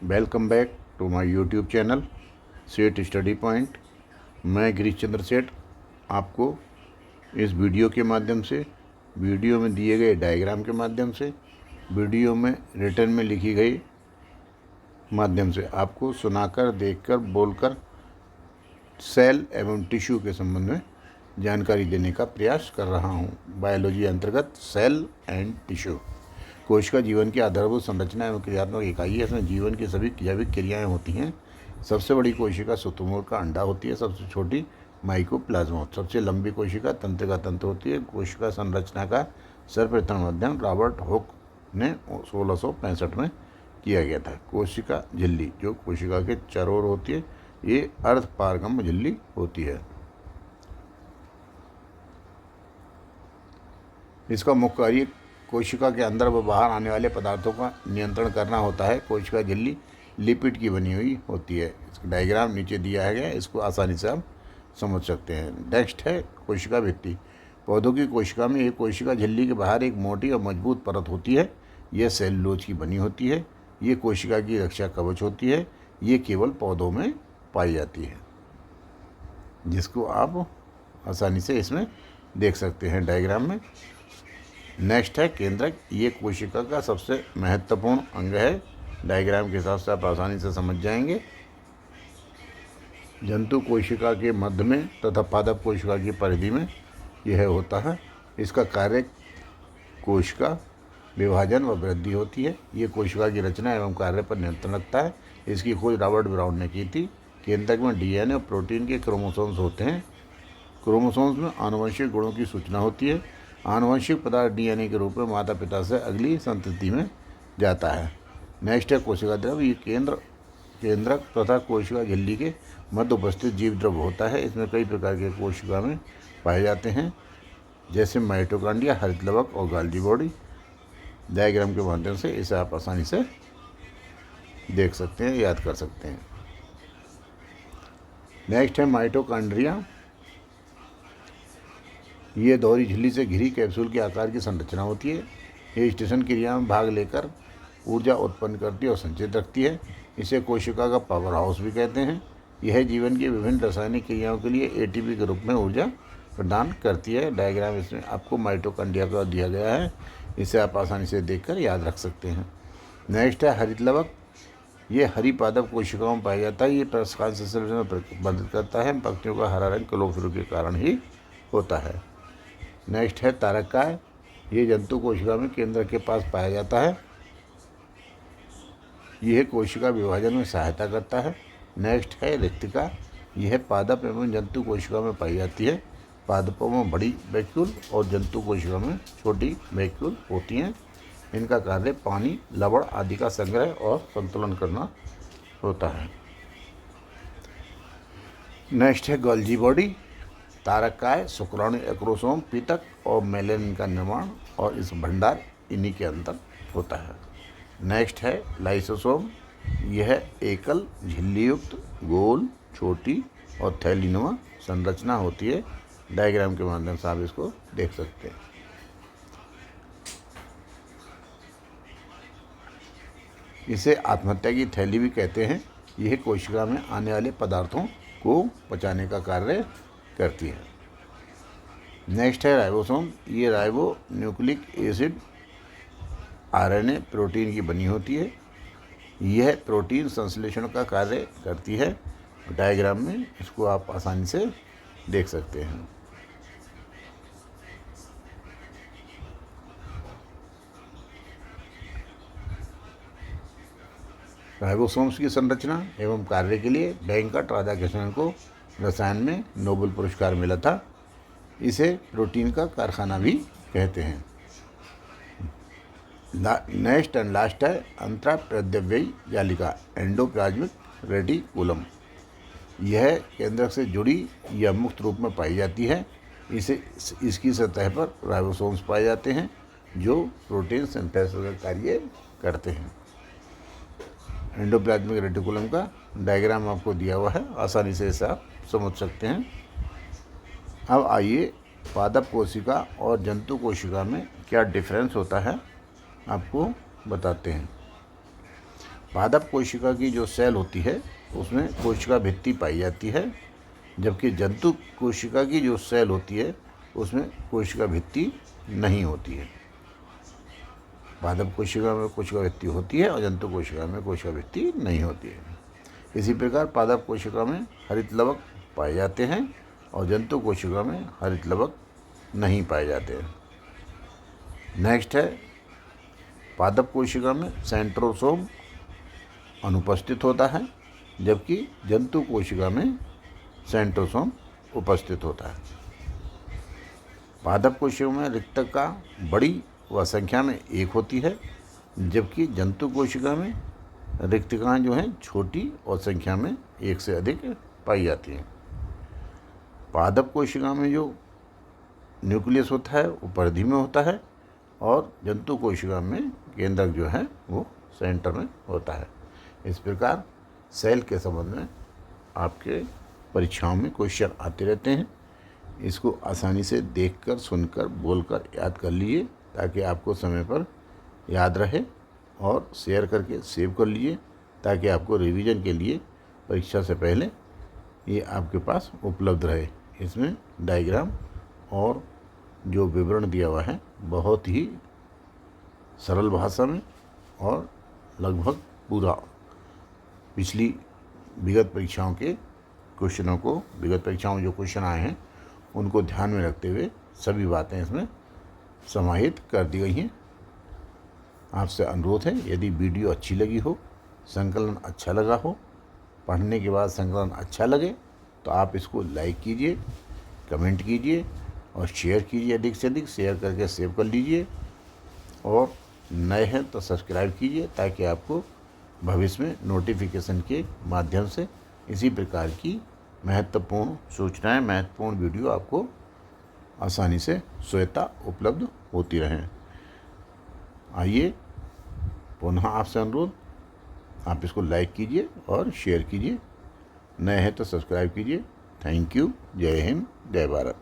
Welcome back to my YouTube channel Seth study point. मैं गिरीश चंद्र सेठ आपको इस वीडियो के माध्यम से, वीडियो में दिए गए डायग्राम के माध्यम से, वीडियो में रिटर्न में लिखी गई माध्यम से आपको सुनाकर, देखकर, बोलकर सेल एवं टिश्यू के संबंध में जानकारी देने का प्रयास कर रहा हूँ। बायोलॉजी अंतर्गत सेल एंड टिश्यू कोशिका जीवन की आधारभूत संरचना एवं क्रियात्मक इकाई है। इसमें जीवन की सभी जैविक क्रियाएं होती हैं। सबसे बड़ी कोशिका शुतुरमुर्ग का अंडा होती है। सबसे छोटी माइकोप्लाज्मा। सबसे लंबी कोशिका तंत्रिका तंत्र होती है। कोशिका संरचना का सर्वप्रथम अध्ययन रॉबर्ट हुक ने 1665 में किया गया था। कोशिका झिल्ली, जो कोशिका के चारों ओर होती है, ये अर्धपारगम्य झिल्ली होती है। इसका मुख्य कार्य कोशिका के अंदर व बाहर आने वाले पदार्थों का नियंत्रण करना होता है। कोशिका झिल्ली लिपिड की बनी हुई होती है। इसका डायग्राम नीचे दिया है, इसको आसानी से आप समझ सकते हैं। नेक्स्ट है कोशिका भित्ति। पौधों की कोशिका में एक कोशिका झिल्ली के बाहर एक मोटी और मजबूत परत होती है। यह सेलुलोज की बनी होती है। ये कोशिका की रक्षा कवच होती है। ये केवल पौधों में पाई जाती है, जिसको आप आसानी से इसमें देख सकते हैं डायग्राम में। नेक्स्ट है केंद्रक। ये कोशिका का सबसे महत्वपूर्ण अंग है। डायग्राम के हिसाब से आप आसानी से समझ जाएंगे। जंतु कोशिका के मध्य में तथा पादप कोशिका की परिधि में यह होता है। इसका कार्य कोशिका विभाजन व वृद्धि होती है। ये कोशिका की रचना एवं कार्य पर नियंत्रण रखता है। इसकी खोज रॉबर्ट ब्राउन ने की थी। केंद्रक में डीएनए और प्रोटीन के क्रोमोसोम्स होते हैं। क्रोमोसोम्स में आनुवंशिक गुणों की सूचना होती है। आनुवंशिक पदार्थ डीएनए के रूप में माता पिता से अगली संतति में जाता है। नेक्स्ट है कोशिका द्रव। ये केंद्रक तथा कोशिका झिल्ली के मध्य उपस्थित जीव द्रव होता है। इसमें कई प्रकार के कोशिका में पाए जाते हैं, जैसे माइटोकॉन्ड्रिया, हरित लवक और गोल्जी बॉडी। डायग्राम के माध्यम से इसे आप आसानी से देख सकते हैं, याद कर सकते हैं। नेक्स्ट है माइटोकॉन्ड्रिया। ये दोहरी झिल्ली से घिरी कैप्सूल के आकार की संरचना होती है। ये स्टेशन क्रिया में भाग लेकर ऊर्जा उत्पन्न करती है और संचित रखती है। इसे कोशिका का पावर हाउस भी कहते हैं। यह जीवन की विभिन्न रासायनिक क्रियाओं के लिए एटीपी के रूप में ऊर्जा प्रदान करती है। डायग्राम इसमें आपको माइटोकॉन्ड्रिया का दिया गया है। इसे आप आसानी से देखकर याद रख सकते हैं। नेक्स्ट है हरित लवक। ये हरी पादप कोशिकाओं में पाया जाता है। ये प्रकाश संश्लेषण में प्रतिबंधित करता है। पत्तियों का हरा रंग क्लोरोफिल के कारण ही होता है। नेक्स्ट है तारकाय। ये जंतु कोशिका में केंद्र के पास पाया जाता है। यह कोशिका विभाजन में सहायता करता है। नेक्स्ट है रिक्तिका। यह पादप एवं जंतु कोशिका में पाई जाती है। पादपों में बड़ी वैक्यूल और जंतु कोशिका में छोटी वैक्यूल होती हैं। इनका कार्य पानी, लवण आदि का संग्रह और संतुलन करना होता है। नेक्स्ट है गोल्जी बॉडी। तारकाय, शुक्राणु, एक्रोसोम, पीतक और मेलेनिन का निर्माण और इस भंडार इन्हीं के अंदर होता है। नेक्स्ट है लाइसोसोम। यह एकल झिल्ली युक्त गोल, छोटी और थैलीनुमा संरचना होती है। डायग्राम के माध्यम से आप इसको देख सकते हैं। इसे आत्महत्या की थैली भी कहते हैं। यह कोशिका में आने वाले पदार्थों को पचाने का कार्य करती है। नेक्स्ट है राइबोसोम। ये ribo nucleic acid RNA protein की बनी होती है। यह प्रोटीन संश्लेषण का कार्य करती है। डायग्राम में इसको आप आसानी से देख सकते हैं। राइबोसोम्स की संरचना एवं कार्य के लिए वेंकट राधाकृष्णन को रसायन में नोबेल पुरस्कार मिला था। इसे प्रोटीन का कारखाना भी कहते हैं। नेक्स्ट एंड लास्ट है अंतःप्रद्रव्यी जालिका, एंडोप्लाज्मिक रेटिकुलम। यह केंद्रक से जुड़ी या मुक्त रूप में पाई जाती है। इसकी सतह पर राइबोसोम्स पाए जाते हैं, जो प्रोटीन सिंथेसिस का कार्य करते हैं। एंडोप्लाज्मिक रेटिकुलम का डायग्राम आपको दिया हुआ है, आसानी से इसे आप समझ सकते हैं। अब आइए पादप कोशिका और जंतु कोशिका में क्या डिफरेंस होता है आपको बताते हैं। पादप कोशिका की जो सेल होती है उसमें कोशिका भित्ति पाई जाती है, जबकि जंतु कोशिका की जो सेल होती है उसमें कोशिका भित्ति नहीं होती है। पादप कोशिका में कोशिका भित्ति होती है और जंतु कोशिका में कोशिका भित्ति नहीं होती है। इसी प्रकार पादप कोशिका में हरित लवक पाए जाते हैं और जंतु कोशिका में हरित लवक नहीं पाए जाते हैं। नेक्स्ट है, पादप कोशिका में सेंट्रोसोम अनुपस्थित होता है, जबकि जंतु कोशिका में सेंट्रोसोम उपस्थित होता है। पादप कोशिका में रिक्तक का बड़ी व संख्या में एक होती है, जबकि जंतु कोशिका में रिक्तिकाएँ जो हैं छोटी और संख्या में एक से अधिक पाई जाती हैं। पादप कोशिका में जो न्यूक्लियस होता है वो परिधि में होता है और जंतु कोशिका में केंद्रक जो है वो सेंटर में होता है। इस प्रकार सेल के संबंध में आपके परीक्षाओं में क्वेश्चन आते रहते हैं। इसको आसानी से देखकर, सुनकर, बोलकर याद कर लीजिए ताकि आपको समय पर याद रहे, और शेयर करके सेव कर लीजिए ताकि आपको रिवीजन के लिए परीक्षा से पहले ये आपके पास उपलब्ध रहे। इसमें डायग्राम और जो विवरण दिया हुआ है बहुत ही सरल भाषा में और लगभग पूरा पिछली विगत परीक्षाओं के क्वेश्चनों को, विगत परीक्षाओं में जो क्वेश्चन आए हैं उनको ध्यान में रखते हुए सभी बातें इसमें समाहित कर दी गई हैं। आपसे अनुरोध है, यदि वीडियो अच्छी लगी हो, संकलन अच्छा लगा हो, पढ़ने के बाद संकलन अच्छा लगे तो आप इसको लाइक कीजिए, कमेंट कीजिए और शेयर कीजिए। अधिक से अधिक शेयर करके सेव कर लीजिए, और नए हैं तो सब्सक्राइब कीजिए ताकि आपको भविष्य में नोटिफिकेशन के माध्यम से इसी प्रकार की महत्वपूर्ण सूचनाएं, महत्वपूर्ण वीडियो आपको आसानी से स्वतः उपलब्ध होती रहें। आइए पुनः आपसे अनुरोध, आप इसको लाइक कीजिए और शेयर कीजिए। नए हैं तो सब्सक्राइब कीजिए। Thank you. जय हिंद, जय भारत।